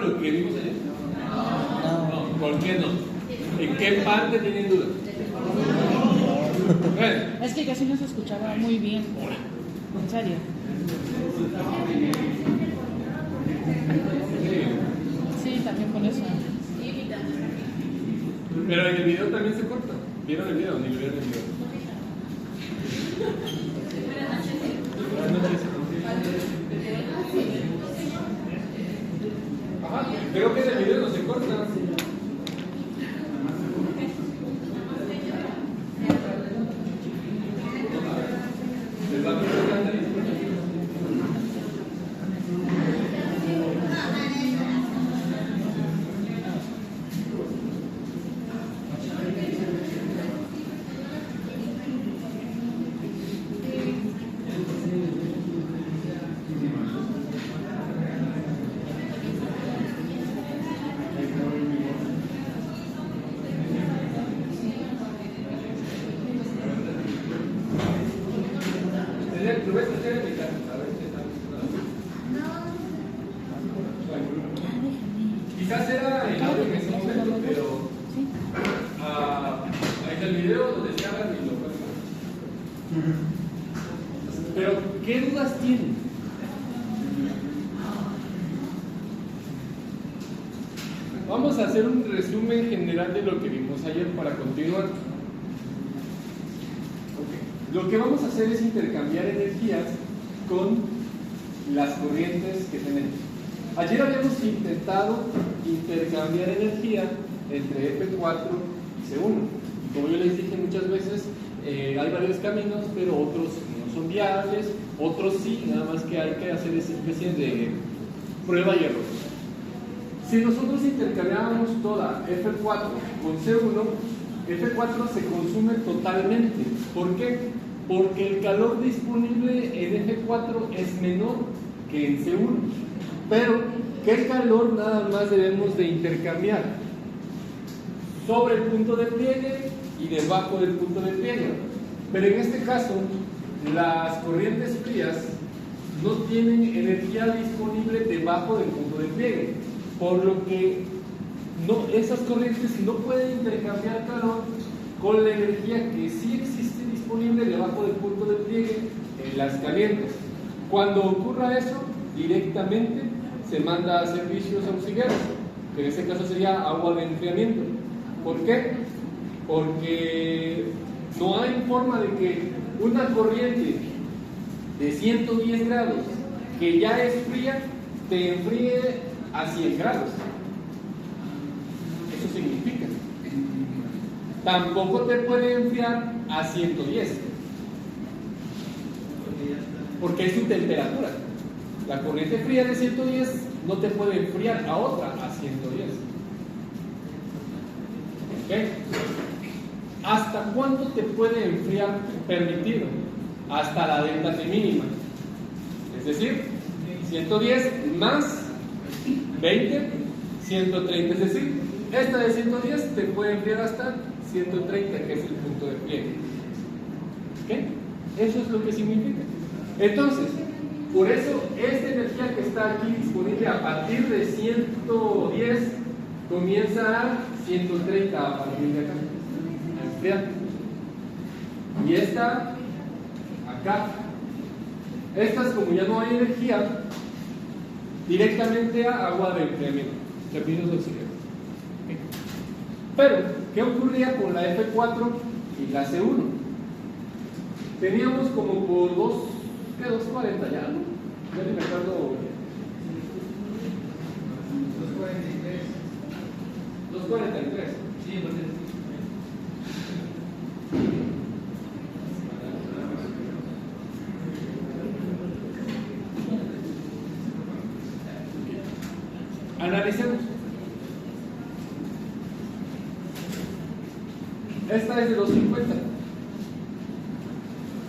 lo que vimos ayer? No. ¿Por qué no? ¿En qué parte tienen dudas? Es que casi no se escuchaba muy bien. En serio. Sí, también por eso. Pero en el video también se corta. ¿Vieron el video? Ni lo vieron el video. Ajá, creo que en el video no se corta. ¿Les va a cortar? Quizás era el audio en ese momento, pero ahí está el video donde se hablan y lo cuentan. Pero, ¿qué dudas tienen? Vamos a hacer un resumen general de lo que vimos ayer para continuar. Lo que vamos a hacer es intercambiar energías con las corrientes que tenemos. Ayer habíamos intentado intercambiar energía entre F4 y C1. Y como yo les dije muchas veces, hay varios caminos, pero otros no son viables, otros sí, nada más que hay que hacer esa especie de prueba y error. Si nosotros intercambiamos toda F4 con C1, F4 se consume totalmente. ¿Por qué? Porque el calor disponible en F4 es menor que en C1. Pero, ¿qué calor nada más debemos de intercambiar? Sobre el punto de pliegue y debajo del punto de pliegue. Pero en este caso, las corrientes frías no tienen energía disponible debajo del punto de pliegue, por lo que esas corrientes no pueden intercambiar calor con la energía que sí existe disponible debajo del punto de pliegue en las calientes. Cuando ocurra eso, directamente se manda a servicios auxiliares, que en este caso sería agua de enfriamiento. ¿Por qué? Porque no hay forma de que una corriente de 110 grados que ya es fría te enfríe a 100 grados. Eso significa. Tampoco te puede enfriar a 110, porque es su temperatura. La corriente fría de 110 no te puede enfriar a otra a 110. ¿Ok? ¿Hasta cuánto te puede enfriar permitido? Hasta la delta T mínima. Es decir, 110 más 20, 130. Es decir, esta de 110 te puede enfriar hasta 130, que es el punto de pliegue. ¿Ok? Eso es lo que significa. Entonces, por eso, esta energía que está aquí disponible a partir de 110 comienza a 130 a partir de acá, a enfriar. Y esta, acá. Estas, como ya no hay energía, directamente a agua de enfriamiento, servicios auxiliares. Pero, ¿qué ocurría con la F4 y la C1? Teníamos como por 240 ya, ¿no? Ya ni me acuerdo. 243. Sí, analicemos. Esta es de 250.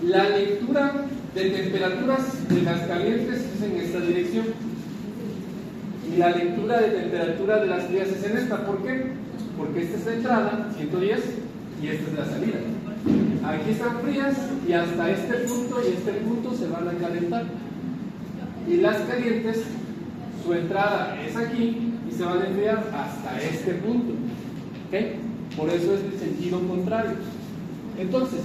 La lectura de temperaturas de las calientes es en esta dirección y la lectura de temperatura de las frías es en esta. ¿Por qué? Porque esta es la entrada, 110, y esta es la salida. Aquí están frías y hasta este punto y este punto se van a calentar, y las calientes su entrada es aquí y se van a enfriar hasta este punto. ¿Ok? Por eso es el sentido contrario. Entonces,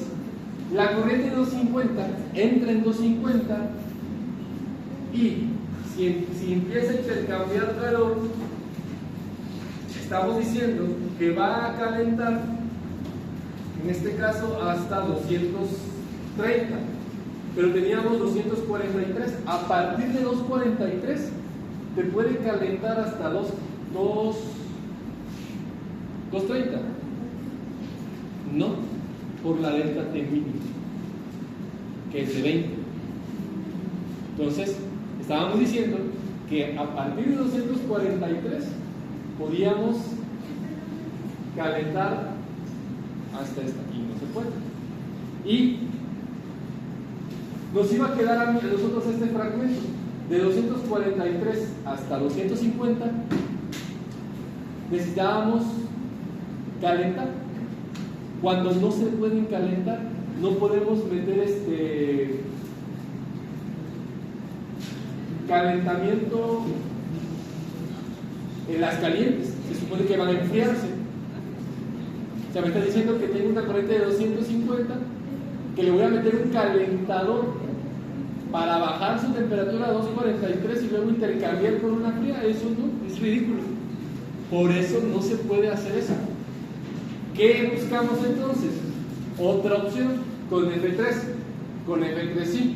la corriente de 250 entra en 250 y si empieza a intercambiar calor, estamos diciendo que va a calentar, en este caso hasta 230, pero teníamos 243. A partir de 243 te puede calentar hasta 230. No, por la delta T mínima, que es de 20. Entonces, estábamos diciendo que a partir de 243 podíamos calentar hasta esta, y no se puede. Y nos iba a quedar a nosotros este fragmento de 243 hasta 250. Necesitábamos calentar. Cuando no se pueden calentar, no podemos meter calentamiento en las calientes. Se supone que van a enfriarse. O sea, me está diciendo que tengo una corriente de 250, que le voy a meter un calentador para bajar su temperatura a 243 y luego intercambiar con una fría. Eso no, es ridículo. Por eso no se puede hacer eso. ¿Qué buscamos entonces? Otra opción, con F3. Con F3 sí.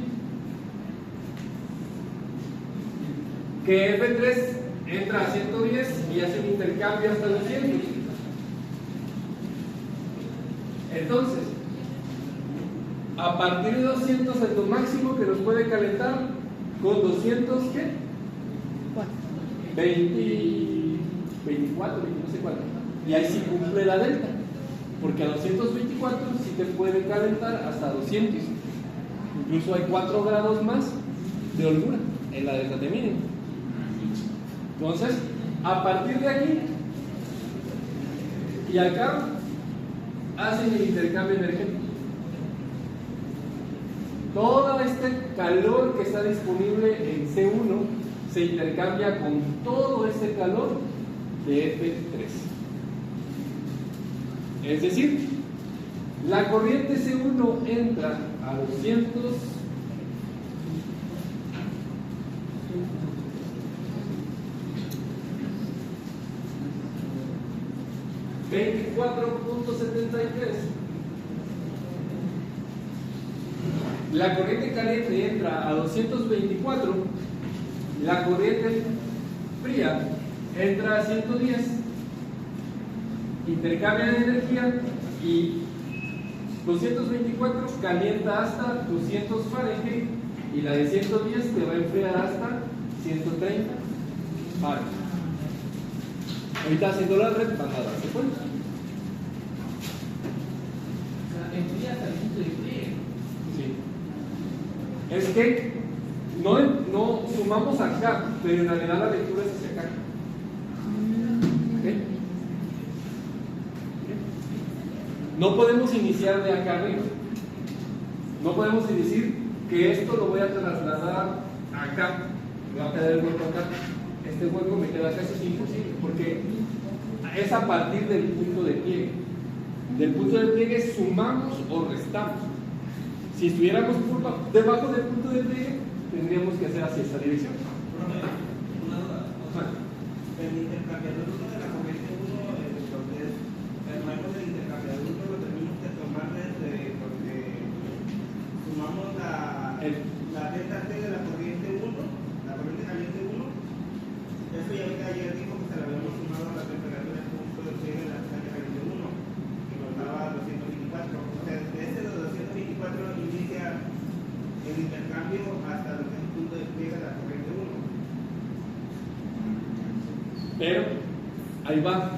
Que F3 entra a 110 y hace un intercambio hasta 200. Entonces, a partir de 200 es lo máximo que nos puede calentar. Con 200, ¿qué? 24, no sé cuánto. Y ahí sí cumple la delta. Porque a 224 sí te puede calentar hasta 200. Incluso hay 4 grados más de holgura en la delta T mínima. Entonces, a partir de aquí y acá hacen el intercambio energético. Todo este calor que está disponible en C1 se intercambia con todo ese calor de F3. Es decir, la corriente C1 entra a 24.73. La corriente caliente entra a 224. La corriente fría entra a 110. Intercambian energía y 224 calienta hasta 200 Fahrenheit y la de 110 te va a enfriar hasta 130 Fahrenheit. Ahorita haciendo la red van a darse cuenta. O sea, enfría hasta el punto de frío. Sí. Es que no sumamos acá, pero en realidad la lectura es hacia acá. ¿Okay? No podemos iniciar de acá arriba. No podemos decir que esto lo voy a trasladar acá. Me va a quedar el hueco acá. Este hueco me queda acá. Eso es imposible porque es a partir del punto de pliegue. Del punto de pliegue sumamos o restamos. Si estuviéramos debajo del punto de pliegue, tendríamos que hacer hacia esta dirección. Una duda. O sea, el intercambiador de la corriente 1, entonces, el marco del intercambiador 1 lo tenemos que tomar desde porque sumamos la delta T de la corriente 1, la corriente caliente 1. Eso ya ayer dijo que se la habíamos sumado a la temperatura del punto de pliegue de la caliente 1, que nos daba 224. O sea, desde ese de 224 inicia el intercambio hasta lo que es el punto de pliegue de la corriente 1. Pero ahí va.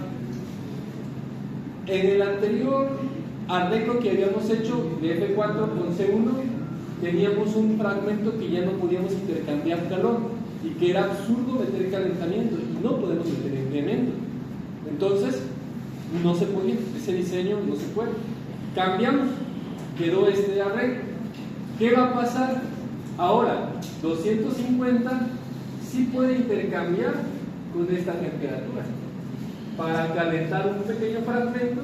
En el anterior arreglo que habíamos hecho de F4 con C1, teníamos un fragmento que ya no podíamos intercambiar calor y que era absurdo meter calentamiento y no podemos meter enfriamiento. Entonces, no se podía, ese diseño no se puede. Cambiamos, quedó este arreglo. ¿Qué va a pasar? Ahora, 250 sí puede intercambiar con esta temperatura para calentar un pequeño fragmento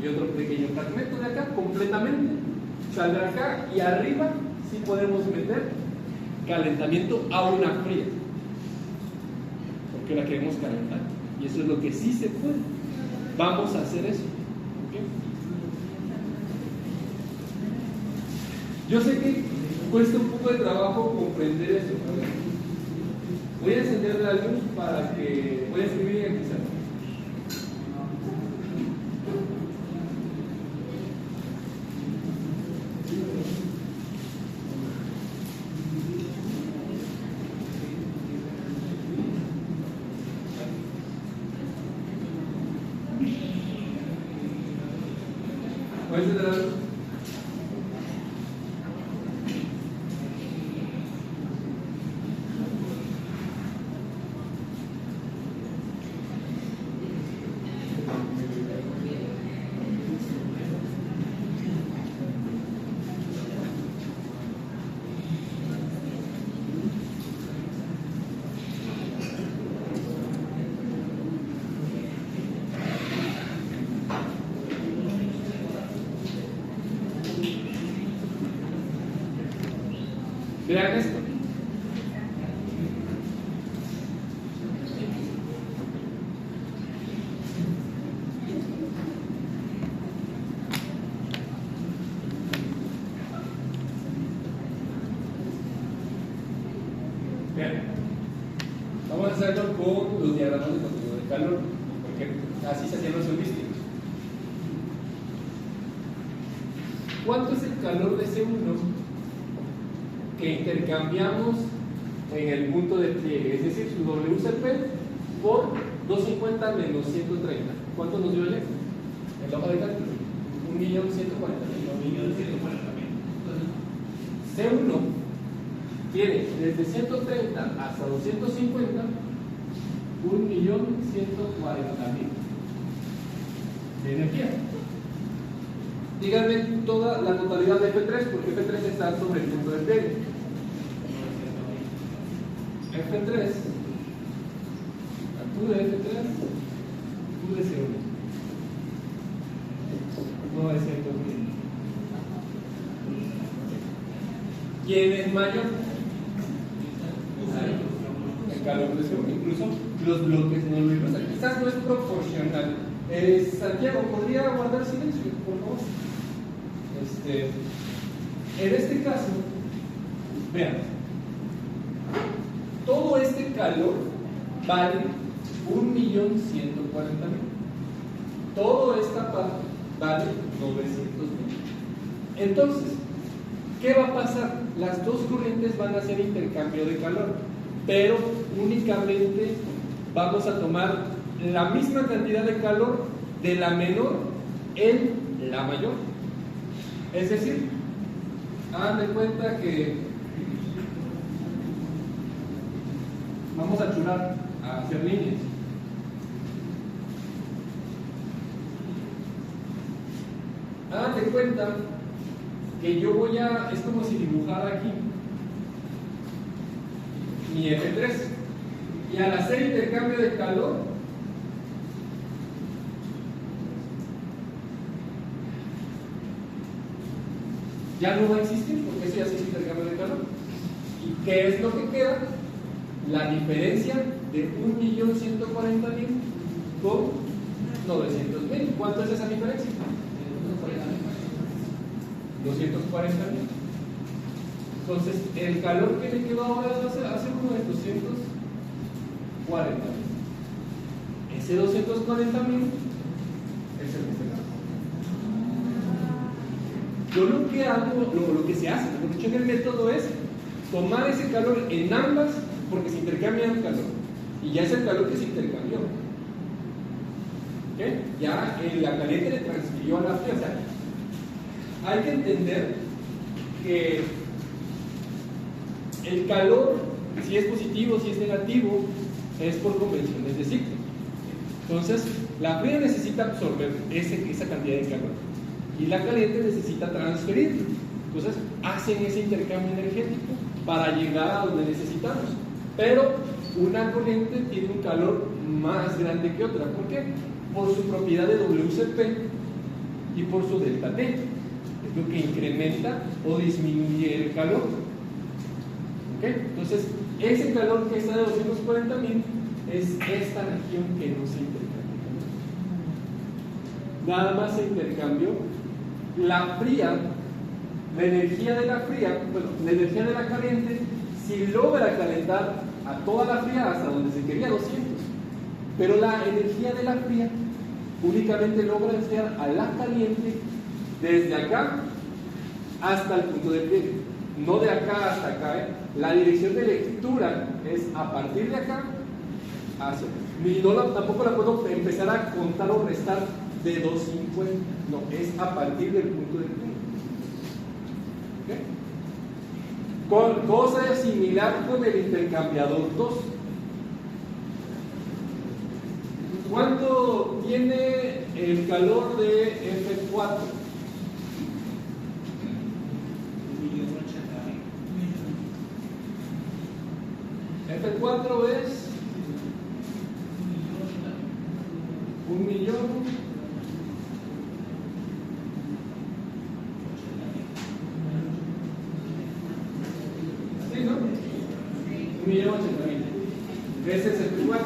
y otro pequeño fragmento de acá completamente. Saldrá acá y arriba sí podemos meter calentamiento a una fría, porque la queremos calentar. Y eso es lo que sí se puede. Vamos a hacer eso. ¿Okay? Yo sé que cuesta un poco de trabajo comprender eso. Voy a encender la luz para que... Voy a escribir en el pizarrón. Voy a encender la luz. Vean esto. Vean. Vamos a hacerlo con los diagramas de control de calor, porque así se hacían los heurísticos. ¿Cuánto es el calor de C1 que intercambiamos en el punto de pliegue? Es decir, su WCP por 250 menos 130. ¿Cuánto nos dio ayer? En la hoja de cálculo. 1.140.000. C1 tiene desde 130 hasta 250 1.140.000 de energía. Díganme toda la totalidad de F3, porque F3 está sobre el punto de pliegue. F3, Q de F3, Q de C1. 900.000. ¿Quién es mayor? El calor de C1. Incluso los bloques no lo vimos aquí. Quizás no es proporcional. Santiago, ¿podría guardar silencio, por favor? En este caso, vean, todo este calor vale 1.140.000. Toda esta parte vale 900.000. Entonces, ¿qué va a pasar? Las dos corrientes van a hacer intercambio de calor, pero únicamente vamos a tomar la misma cantidad de calor de la menor en la mayor. Es decir, hagan de cuenta que vamos a churar, a hacer líneas. Hagan de cuenta que yo voy a, es como si dibujara aquí mi F3, y al hacer intercambio de calor, ya no va a existir, porque eso ya se hizo intercambio de calor. ¿Y qué es lo que queda? La diferencia de 1.140.000 con 900.000. ¿Cuánto es esa diferencia? 240.000. Entonces, el calor que le quedó ahora va a ser uno de 240.000. Ese 240.000 es el que se gasta. Yo lo que hago, lo que se hace, mejor dicho, en el método es tomar ese calor en ambas, porque se intercambia el calor, y ya es el calor que se intercambió. ¿Okay? Ya la caliente le transfirió a la fría. O sea, hay que entender que el calor, si es positivo, si es negativo, es por convenciones de ciclo. Entonces, la fría necesita absorber esa cantidad de calor, y la caliente necesita transferirlo. Entonces hacen ese intercambio energético para llegar a donde necesitamos. Pero una corriente tiene un calor más grande que otra. ¿Por qué? Por su propiedad de WCP y por su delta T. Es lo que incrementa o disminuye el calor. ¿Ok? Entonces, ese calor que está de 240.000 es esta región que no se intercambia. Nada más se intercambió la fría, la energía de la fría, bueno, la energía de la caliente, si logra calentar a toda la fría hasta donde se quería 200, pero la energía de la fría únicamente logra enfriar a la caliente desde acá hasta el punto de pliegue, no de acá hasta acá, ¿eh? La dirección de lectura es a partir de acá hacia, y tampoco la puedo empezar a contar o restar de 250, no, es a partir del punto de pliegue. ¿Okay? Cosa similar con el intercambiador 2. ¿Cuánto tiene el calor de F4? F4 es 1.000.000. ¿Sí, no? 1.080.000. Ese es el F4.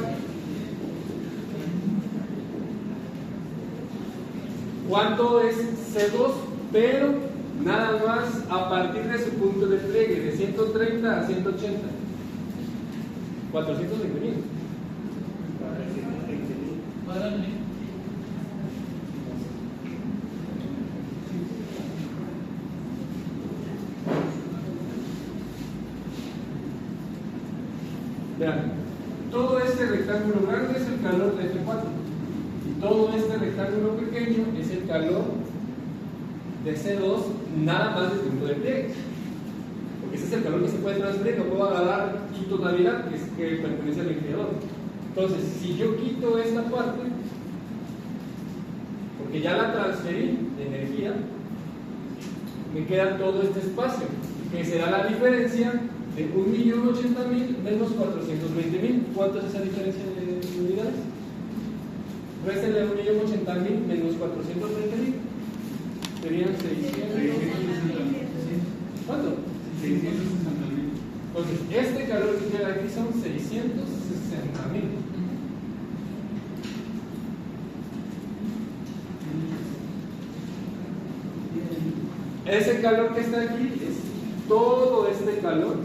¿Cuánto es C2? Pero nada más a partir de su punto de pliegue, de 130 a 180. 420.000. Vean, todo este rectángulo grande es el calor de F4 y todo este rectángulo pequeño es el calor de C2, nada más desde el punto de pliegue. Porque ese es el calor que se puede transferir, no puedo agarrar quito Navidad, que pertenece al enfriador. Entonces, si yo quito esta parte, porque ya la transferí de energía, me queda todo este espacio, que será la diferencia de 1.080.000 menos 420.000. ¿Cuánto es esa diferencia de unidades? Réstenle 1.080.000 menos 420.000. Serían 600. ¿Cuánto? 660.000. Entonces, este calor que queda aquí son 660.000. Ese calor que está aquí es todo este calor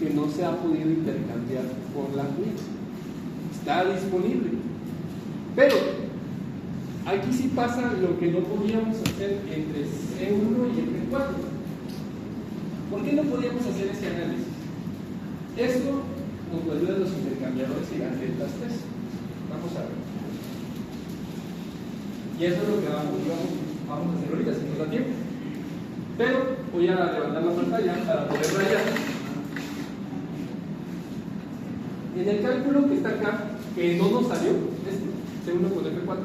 que no se ha podido intercambiar por la fría. Está disponible. Pero aquí sí pasa lo que no podíamos hacer entre C1 y F4. ¿Por qué no podíamos hacer ese análisis? Esto nos lo ayudan los intercambiadores y las deltas 3. Vamos a ver. Y eso es lo que vamos a hacer ahorita, si nos da tiempo. Pero voy a levantar la pantalla para poder rayar. En el cálculo que está acá, que no nos salió, C1 con F4,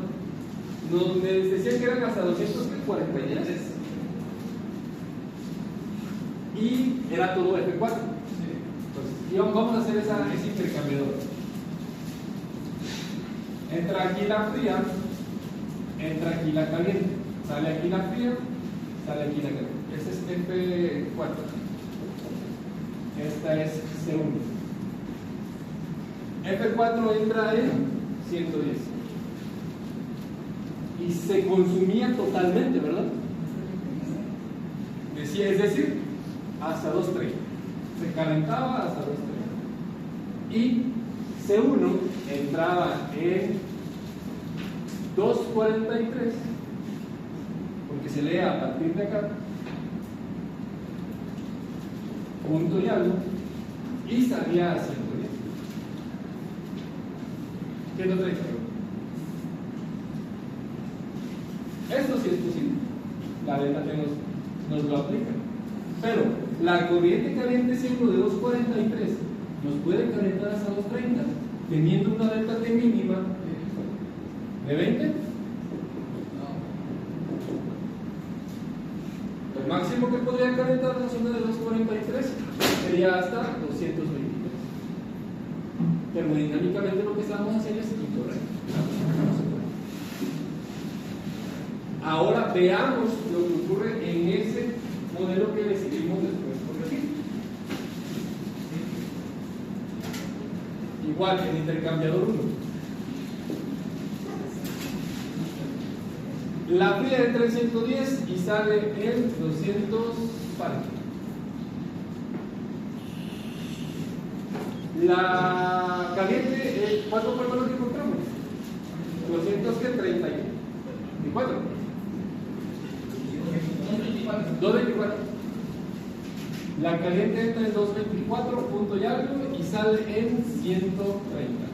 nos decían que eran hasta 243. Y era todo F4. Entonces, vamos a hacer ese intercambiador. Entra aquí la fría, entra aquí la caliente. Sale aquí la fría, sale aquí la caliente. Este es F4. Esta es C1. F4 entra en 110. Y se consumía totalmente, ¿verdad? Es decir, hasta 230. Se calentaba hasta 230. Y C1 entraba en 243, porque se lee a partir de acá, punto y algo, y salía a 110. ¿Qué es lo que esto sí es posible? La delta T nos lo aplica. Pero la corriente caliente C1 de 243 nos puede calentar hasta 230, teniendo una delta T mínima de 20. El máximo que podría calentar la zona de 243 sería hasta 223. termodinámicamente lo que estamos haciendo es incorrecto. Ahora veamos lo que ocurre en ese modelo que decidimos después corregir. Igual, el intercambiador 1. La fría entra en 110 y sale en 240. La caliente, ¿cuánto fue lo que encontramos? 234. 224. La caliente entra en 224 punto y algo y sale en 130.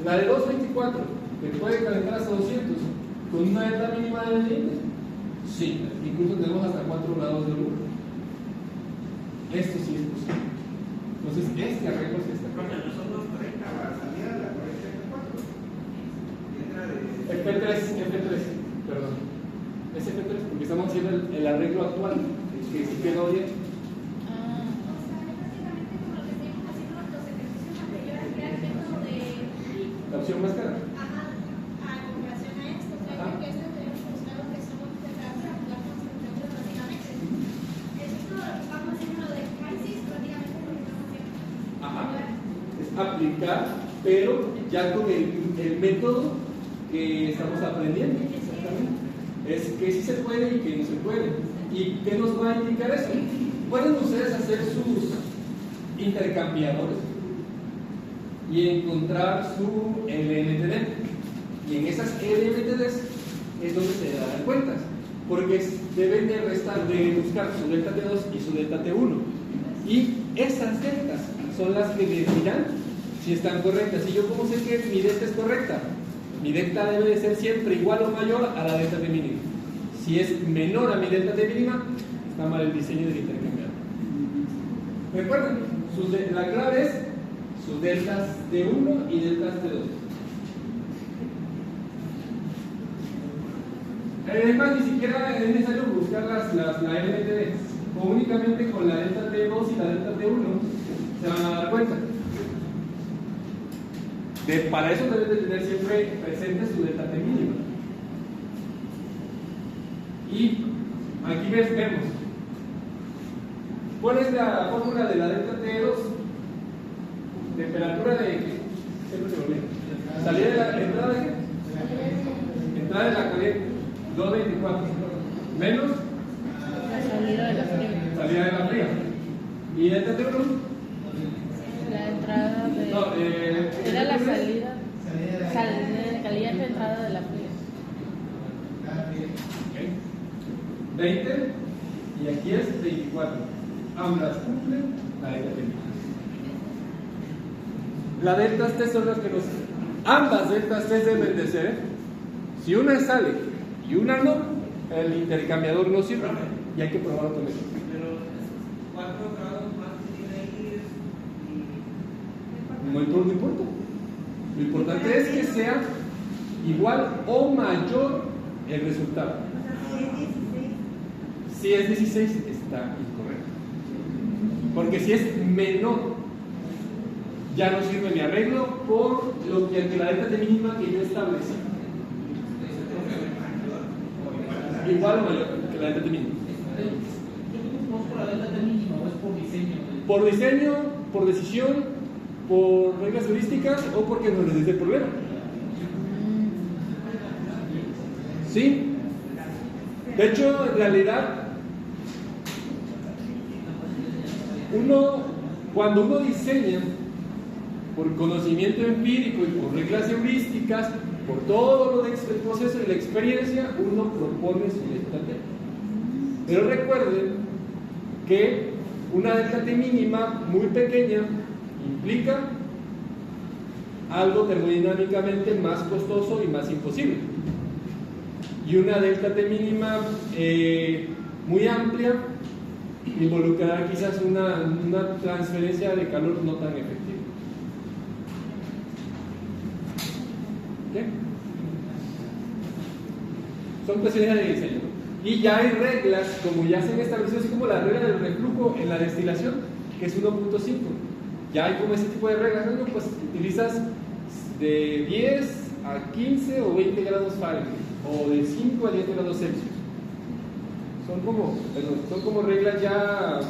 La de 224, que puede calentar hasta 200, con una delta mínima de 20. Sí, incluso tenemos hasta 4 grados de luz. Esto sí es posible. Entonces, este arreglo es este. Porque no son 230 para salir a la corriente F4. F3, perdón. Es F3 porque estamos haciendo el arreglo actual, que sí quedó bien. La opción más cara. Aplicar, pero ya con el método que estamos aprendiendo. Exactamente. Es que sí se puede y que no se puede. ¿Y qué nos va a indicar eso? Pueden ustedes hacer sus intercambiadores y encontrar su LMTD. Y en esas LMTDs es donde se darán cuentas, porque deben de buscar su delta T2 y su delta T1. Y esas deltas son las que decidirán si están correctas. Y yo, ¿cómo sé que mi delta es correcta? Mi delta debe de ser siempre igual o mayor a la delta T mínima. Si es menor a mi delta T mínima, está mal el diseño del intercambiador. Recuerden, la clave es sus deltas T1 y deltas T2. Además, ni siquiera es necesario buscar la LMTD. Únicamente con la delta T2 y la delta T1 se van a dar cuenta. Para eso deben de tener siempre presente su delta T mínima. Y aquí vemos cuál es la fórmula de la delta T2. Temperatura de ¿qué? Siempre se olvida. Salida de la entrada de ¿qué? Entrada de la corriente 224 menos La salida de la fría. salida de la fría. ¿Y delta T1? La entrada de. No, era la salida. Salida de entrada de la fría. 20 y aquí es 24. Ambas cumplen la delta T. Las deltas T son las que ambas deltas T deben de ser. Si una sale y una no, el intercambiador no sirve y hay que probar otro método. Pero 4 grados más tiene ahí No importa. Lo importante es que sea igual o mayor el resultado. Si es 16, está incorrecto. Porque si es menor, ya no sirve mi arreglo por lo que la delta T mínima que yo establecí. Igual o mayor que la delta T mínima. ¿Es por la delta T mínima o es por diseño? Por diseño, por decisión, por reglas heurísticas o porque nos les dice el problema. ¿Sí? De hecho, en realidad, cuando uno diseña por conocimiento empírico y por reglas heurísticas, por todo lo del proceso y la experiencia, uno propone su delta T. Pero recuerden que una delta T mínima muy pequeña implica algo termodinámicamente más costoso y más imposible. Y una delta T mínima muy amplia involucrará quizás una transferencia de calor no tan efectiva. ¿Okay? Son cuestiones de diseño. Y ya hay reglas, como ya se han establecido, así como la regla del reflujo en la destilación, que es 1.5. ya hay como ese tipo de reglas, ¿no? Pues utilizas de 10 a 15 o 20 grados Fahrenheit, o de 5 a 10 grados Celsius. Son como reglas ya,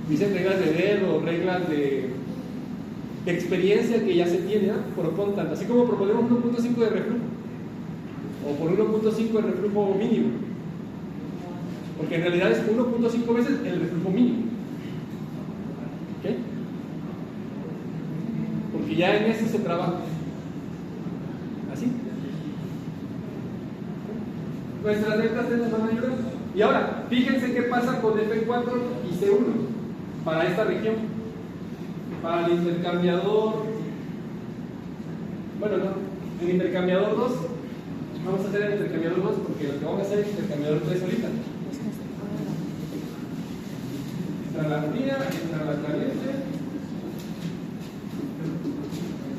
dicen reglas de dedo, reglas de experiencia que ya se tiene, ¿no? Propon tanto, así como proponemos 1.5 de reflujo, o por 1.5 de reflujo mínimo, porque en realidad es 1.5 veces el reflujo mínimo. ¿Ok? Porque ya en eso se trabaja. ¿Así? Nuestras deltas T nos van a ayudar. Y ahora, fíjense qué pasa con F4 y C1 para esta región. Para el intercambiador, bueno, no, el intercambiador 2, vamos a hacer el intercambiador 2 porque lo que vamos a hacer es el intercambiador 3 ahorita. Entra la fría, entra la caliente,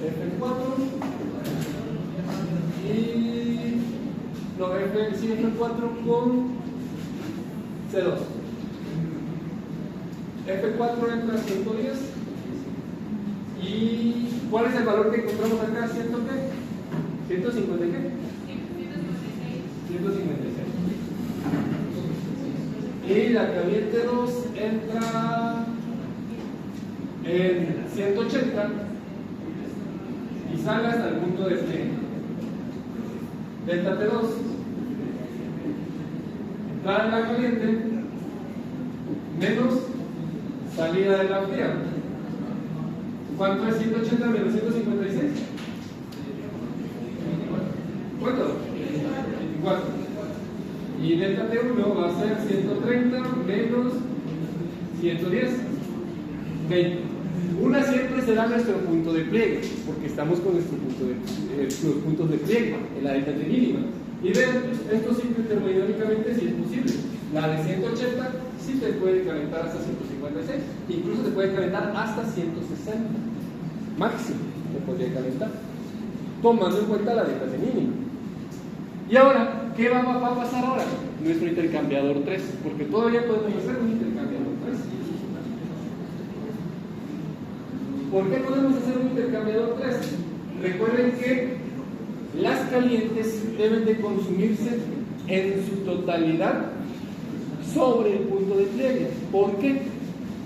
F4 y no, F4 con C2. F4 entra a 110. ¿Y cuál es el valor que encontramos acá? ¿100 qué? ¿150 qué? 156. Y la caliente 2 entra en 180 y sale hasta el punto de pliegue. Delta T2 entrada en la caliente menos salida de la fría. ¿Cuánto es 180 menos 156? ¿Cuánto? 24. Y delta T1 va a ser 130 menos 110. 20. Una siempre será nuestro punto de pliegue, porque estamos con nuestros puntos de pliegue en la delta T mínima. Y vean, esto simple termodinámicamente sí es posible. La de 180 sí te puede calentar hasta 156, incluso te puede calentar hasta 160. Máximo te podría calentar, tomando en cuenta la delta T mínima. Y ahora, ¿qué va a pasar ahora? Nuestro intercambiador 3, porque todavía podemos hacer un intercambiador 3. ¿Por qué podemos hacer un intercambiador 3? Recuerden que las calientes deben de consumirse en su totalidad sobre el punto de pliegue. ¿Por qué?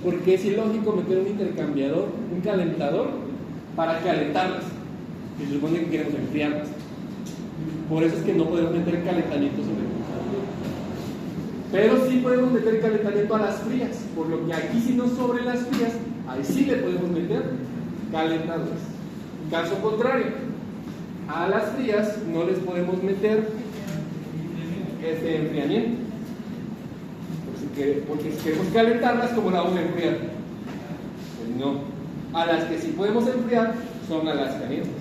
Porque es ilógico meter un intercambiador, un calentador, para calentarlas. Y se supone que queremos enfriarlas. Por eso es que no podemos meter calentamiento sobre el punto. Pero sí podemos meter calentamiento a las frías, por lo que aquí si no sobre las frías, ahí sí le podemos meter calentadores. Caso contrario, a las frías no les podemos meter este enfriamiento, porque si queremos calentarlas, ¿cómo la vamos a enfriar? Pues no. A las que sí podemos enfriar son a las calientes.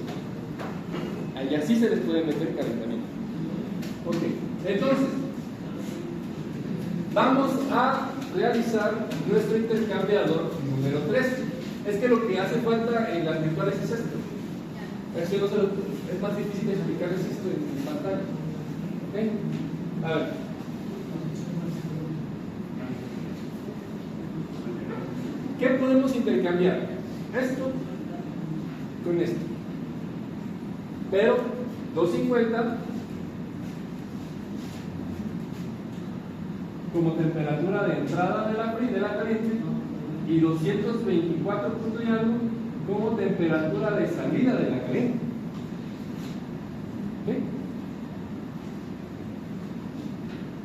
Allá sí se les puede meter calentamiento. Ok, entonces vamos a realizar nuestro intercambiador número 3. Es que lo que hace falta en las virtuales es esto. Es más difícil de explicarles esto en pantalla. ¿Ok? A ver. ¿Qué podemos intercambiar? Esto con esto. Pero 250 como temperatura de entrada de la caliente y 224 punto y algo como temperatura de salida de la caliente. ¿Okay?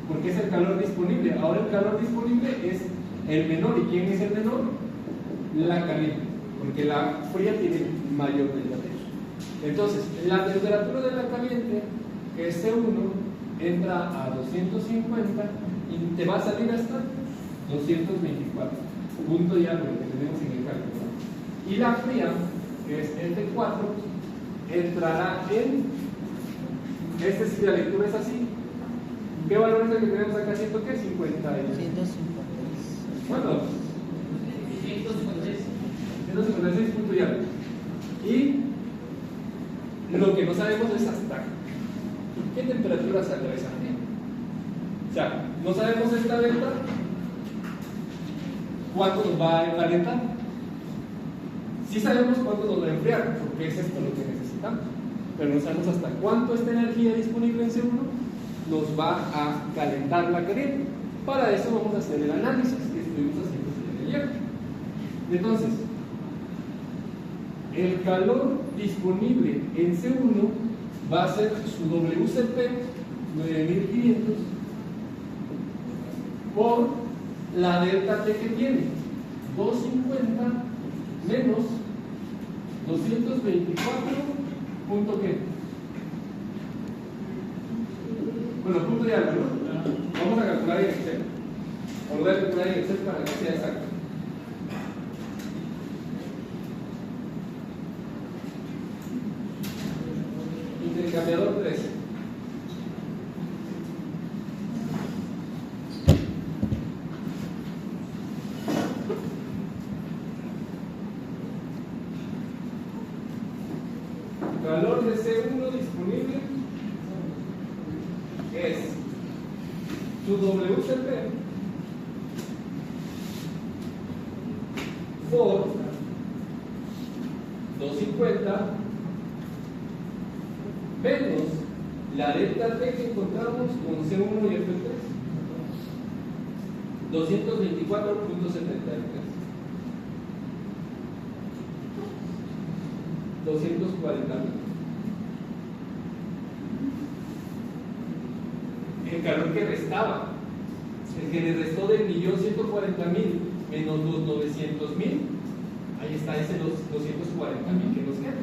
Porque es el calor disponible. Ahora el calor disponible es el menor. ¿Y quién es el menor? La caliente, porque la fría tiene mayor temperatura. Entonces, la temperatura de la caliente, que es C1, entra a 250 y te va a salir hasta 224. Punto y algo que tenemos en el cálculo. Y la fría, que es F4, entrará en, si la lectura es así, ¿qué valor es el que tenemos acá? ¿100 qué? 50. ¿Cuánto? 156 punto y algo. Y lo que no sabemos es hasta qué temperatura saldrá esa fría. O sea, no sabemos esta delta cuánto nos va a calentar. Sí sabemos cuánto nos va a enfriar, porque es esto lo que necesitamos, pero no sabemos hasta cuánto esta energía disponible en C1 nos va a calentar la corriente. Para eso vamos a hacer el análisis que estuvimos haciendo ayer. Entonces, el calor disponible en C1 va a ser su WCP 9500 por la delta T que tiene, 250 menos 224 punto qué. Bueno, punto de algo, ¿no? Vamos a calcular en Excel. O voy a calcular en Excel para que sea exacto. Intercambiador 13. Calor de C1 disponible es su WCP por 250 menos la delta T que encontramos con C1 y F3, 224.73, 240.000. El calor que restaba, el que le restó del 1.140.000 menos los 900.000, ahí está ese 240.000 que nos queda.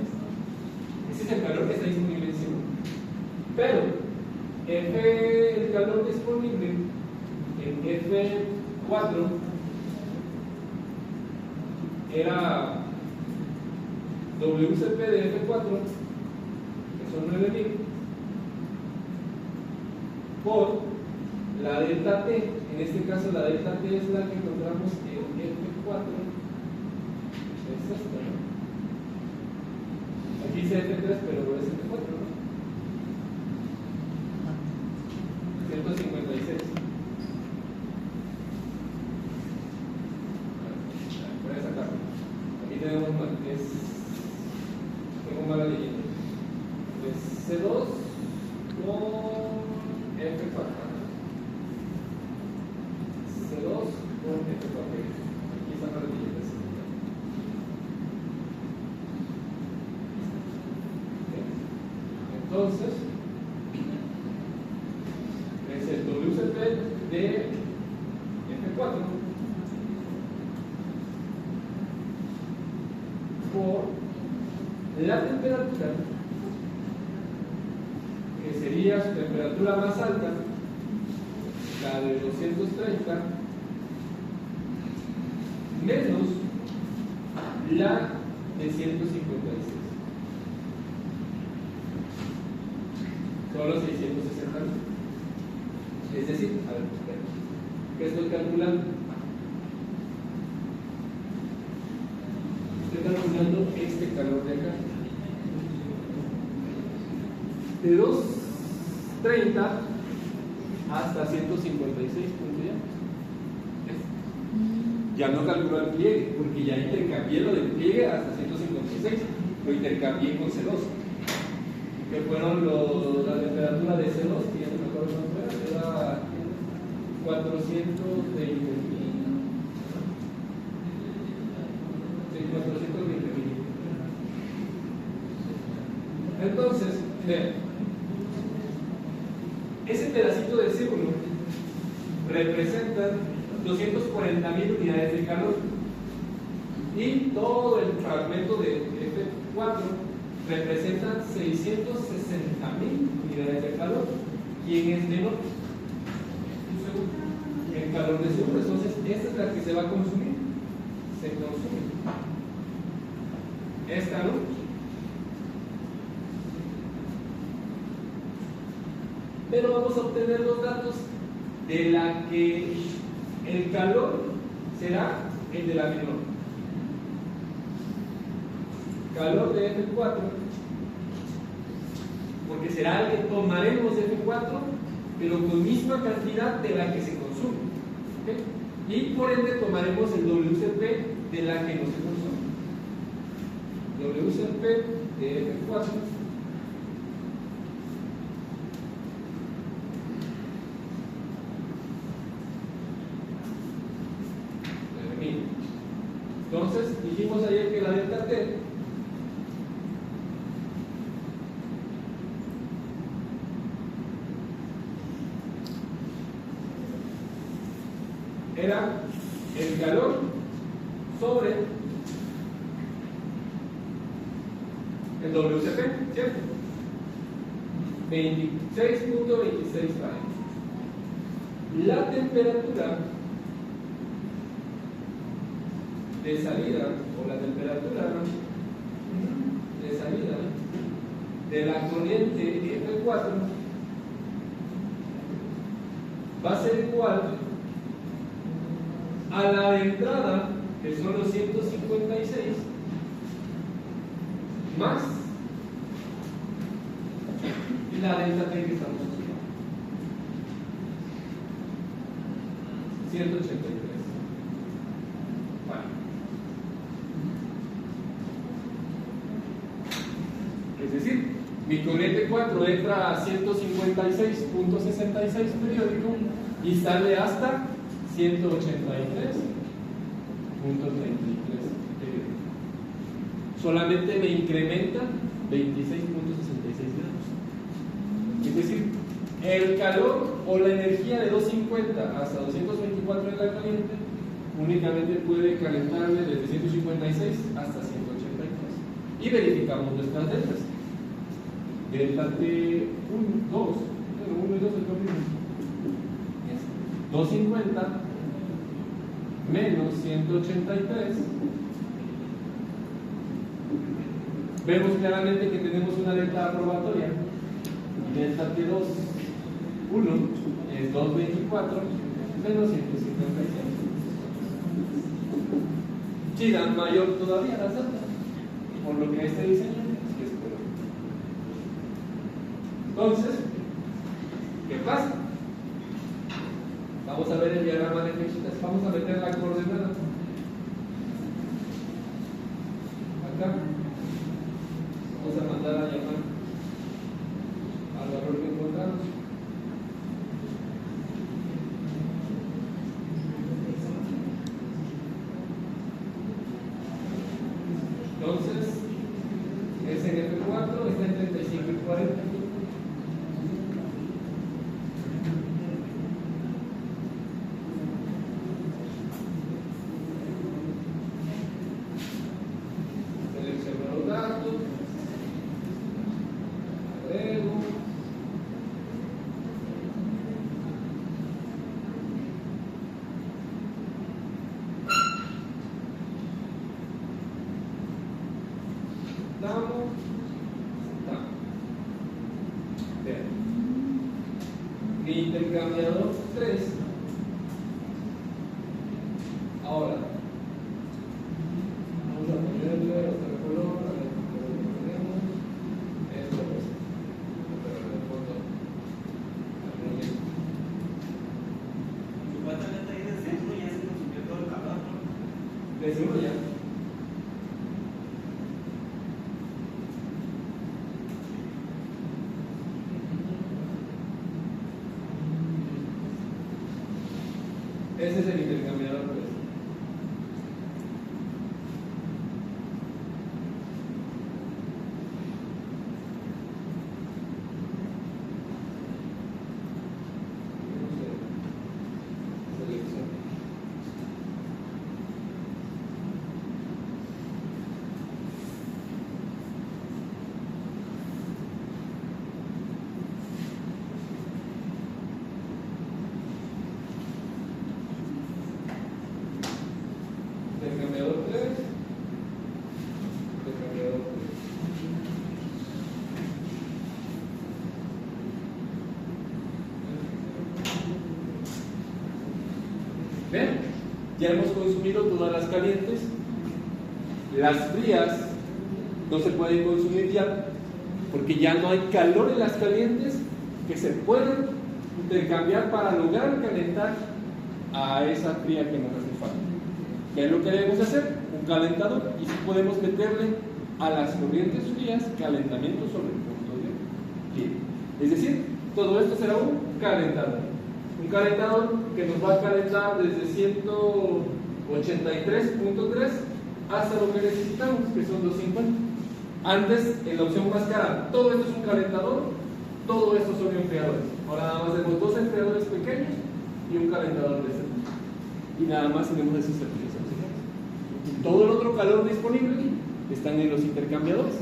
Ese es el calor que está disponible en C1. Pero el calor disponible en F4 era WCP de F4, que son 9.000, por la delta T. En este caso la delta T es la que encontramos en F4, es esta, ¿no? Aquí dice F3, pero es F4, ¿no? 156. Voy a sacarlo. Aquí tenemos tengo mala leyenda. Es C2 con F4. C2 con F4. Aquí están las leyendas. Entonces, es el WCP de F4 por la temperatura, que sería su temperatura más alta, la de 230, menos la de 156. Solo 660. Es decir, a ver, ¿qué estoy calculando? Estoy calculando este calor de acá. De 230 hasta 156 ya no calculo el pliegue, porque ya intercambié lo del pliegue hasta 156, lo intercambié con C2, que fueron la temperatura de C2, que ya no me acuerdo cuánto era 420.000. Sí, 420.000. Entonces, vean, ese pedacito de C1 representa 240.000 unidades de calor y todo el fragmento de F4 representa 660.000 unidades de calor. ¿Quién es menor? El calor de C1. Entonces, esta es la que se va a consumir. Se consume. Esta, ¿no? Pero vamos a obtener los datos de la que el calor será el de la menor. Calor de F4, porque será el que tomaremos de F4, pero con misma cantidad de la que se consume. ¿Okay? Y por ende tomaremos el WCP de la que no se consume. WCP de F4 Entonces, dijimos ayer que la delta T era el calor sobre el WCP, ¿cierto? 26.26 Fahrenheit. La temperatura de salida, o la temperatura de salida de la corriente F4 va a ser igual a la de entrada, que son los 156, más la delta T que estamos usando, 183. Bueno. Es decir, mi corriente 4 entra a 156.66 periódico y sale hasta 183.33 periódico. Solamente me incrementa 26.66 grados. Es decir, el calor o la energía de 250 hasta 224 en la caliente únicamente puede calentarme desde 156 hasta 183. Y verificamos nuestras deltas. Delta T 1, 2, 1 y 2 es lo mismo. 250 menos 183. Vemos claramente que tenemos una delta aprobatoria. Delta T2 1 es 224 menos 156. Si dan mayor todavía las deltas, por lo que este diseño es peor. Entonces, ¿qué pasa? Vamos a ver el diagrama de flechitas. Vamos a meter la coordenada acá. Vamos a mandar a llamar al valor que encontramos. Entonces, es en F4, está en 35 y 40. Selecciono los datos. Agrego. Damos. Bien. Mi intercambiador 3. Ahora, vamos a ponerle otro color. A ver, lo ponemos. Esto pues, pero en el fondo, Supuestamente ahí de centro ya se consumió todo el calor, ¿no? de seguro ya. Ese es el intercambiador 3. Selección. Intercambiador 3. Intercambiador 3. ¿Ven? Ya hemos consumido todas las calientes. Las frías no se pueden consumir ya, porque ya no hay calor en las calientes que se pueden intercambiar para lograr calentar a esa fría que nos hace falta. ¿Qué es lo que debemos hacer? Un calentador, y si podemos meterle a las corrientes frías calentamiento sobre el punto de quiebre. Es decir, todo esto será un calentador. Un calentador que nos va a calentar desde 183.3 hasta lo que necesitamos, que son 250. Antes, en la opción más cara, todo esto es un calentador, todo esto son enfriadores. Ahora nada más tenemos dos enfriadores pequeños y un calentador de este. Y nada más tenemos esos servicios auxiliares. Y todo el otro calor disponible están en los intercambiadores.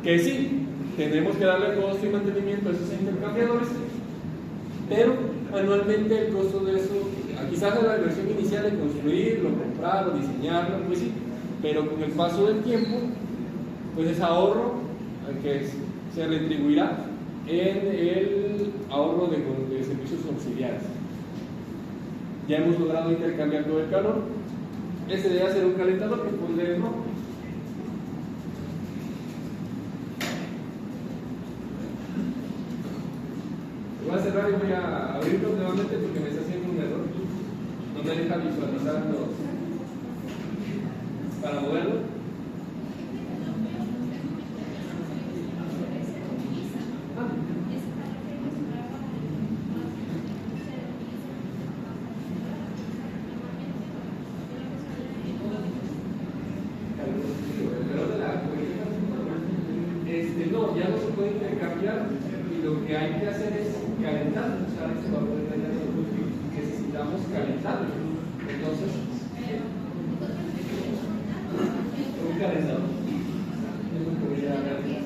Que sí, tenemos que darle costo y mantenimiento a esos intercambiadores, pero anualmente el costo de eso, quizás en la versión inicial de construirlo, comprarlo, diseñarlo, pues sí, pero con el paso del tiempo, pues ese ahorro que se retribuirá en el ahorro de servicios auxiliares. Ya hemos logrado intercambiar todo el calor. Este debe ser un calentador que pondré en rojo. Voy a cerrar y voy a abrirlo nuevamente porque me está haciendo un error. No me deja visualizarlo para moverlo. No, ya no se puede intercambiar y lo que hay que hacer es calentar, usar este valor de calentador. Necesitamos calentarlo. Entonces, un calentador. Es lo que voy a realizar.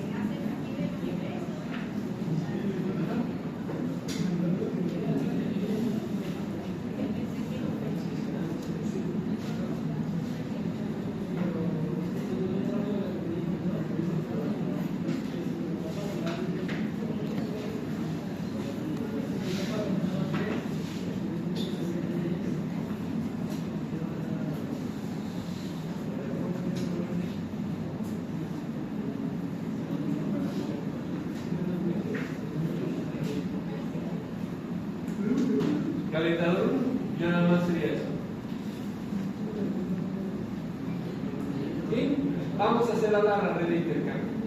Calentador, ya nada más sería eso. Y vamos a hacer ahora la red de intercambio.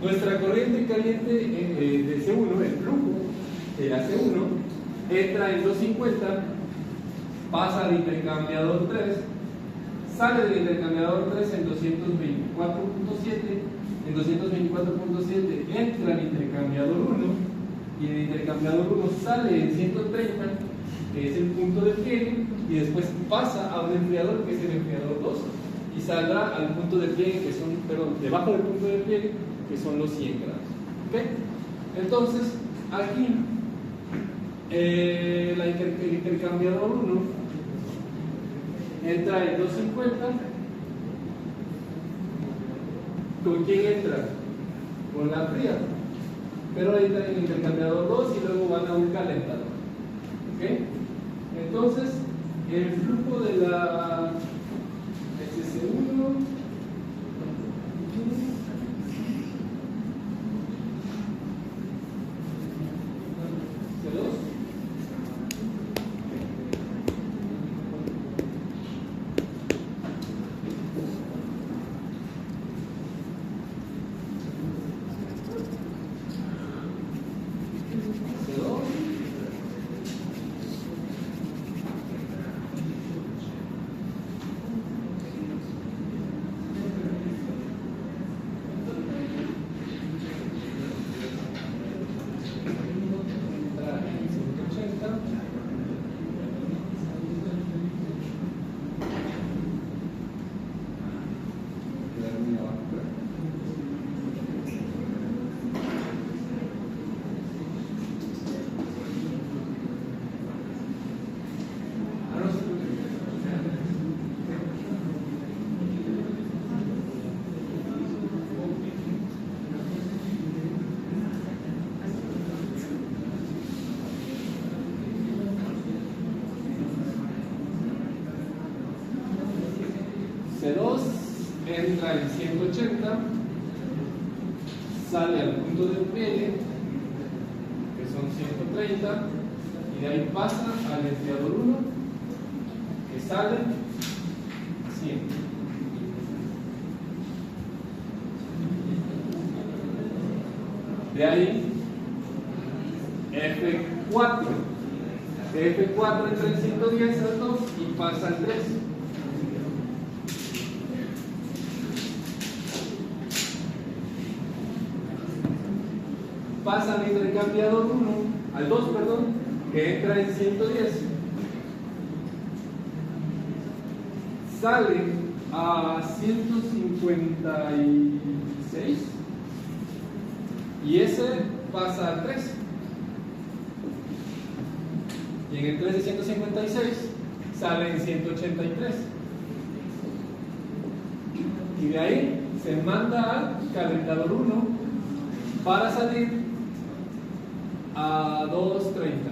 Nuestra corriente caliente de C1, el flujo de la C1, entra en 250, pasa al intercambiador 3, sale del intercambiador 3 en 224.7, en 224.7 entra al intercambiador 1 y el intercambiador 1 sale en 130, que es el punto de quiebre, y después pasa a un enfriador que es el enfriador 2 y saldrá al punto de pliegue, que son, perdón, debajo del punto de pliegue, que son los 100 grados. ¿Ok? Entonces, aquí el intercambiador 1 entra en 250. ¿Con quién entra? Con la fría. Pero ahí está el intercambiador 2 y luego van a un calentador. ¿Ok? Entonces, el flujo de la SC1 C2 C2 entra en 180, sale al punto de pliegue, que son 130, y de ahí pasa al enfriador 1, que sale 100. De ahí F4. De F4 entra en 110 al 2 y pasa al 3. Pasa al intercambiador 1, al 2, perdón, que entra en 110. Sale a 156 y ese pasa a 3. Y en el 3 de 156 sale en 183. Y de ahí se manda al calentador 1 para salir a 230.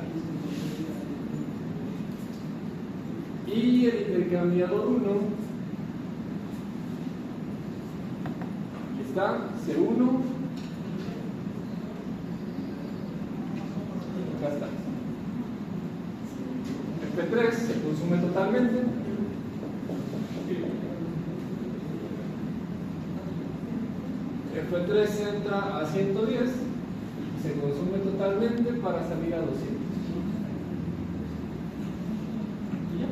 Y el intercambiador 1 está C1. Acá está. F3 se consume totalmente. F3 entra a 110, se consume totalmente para salir a 200. ¿Y ya?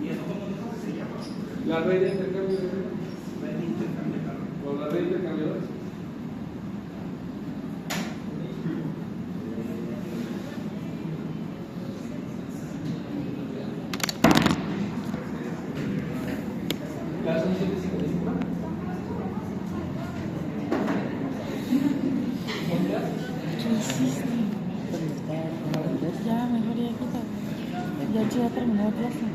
¿Y eso cómo se llama? La red de intercambio de Red de intercambiador. o la red de intercambiadores. Ya son 155. ¿Qué hiciste? Ya, mejor ya quita. Ya terminó la clase.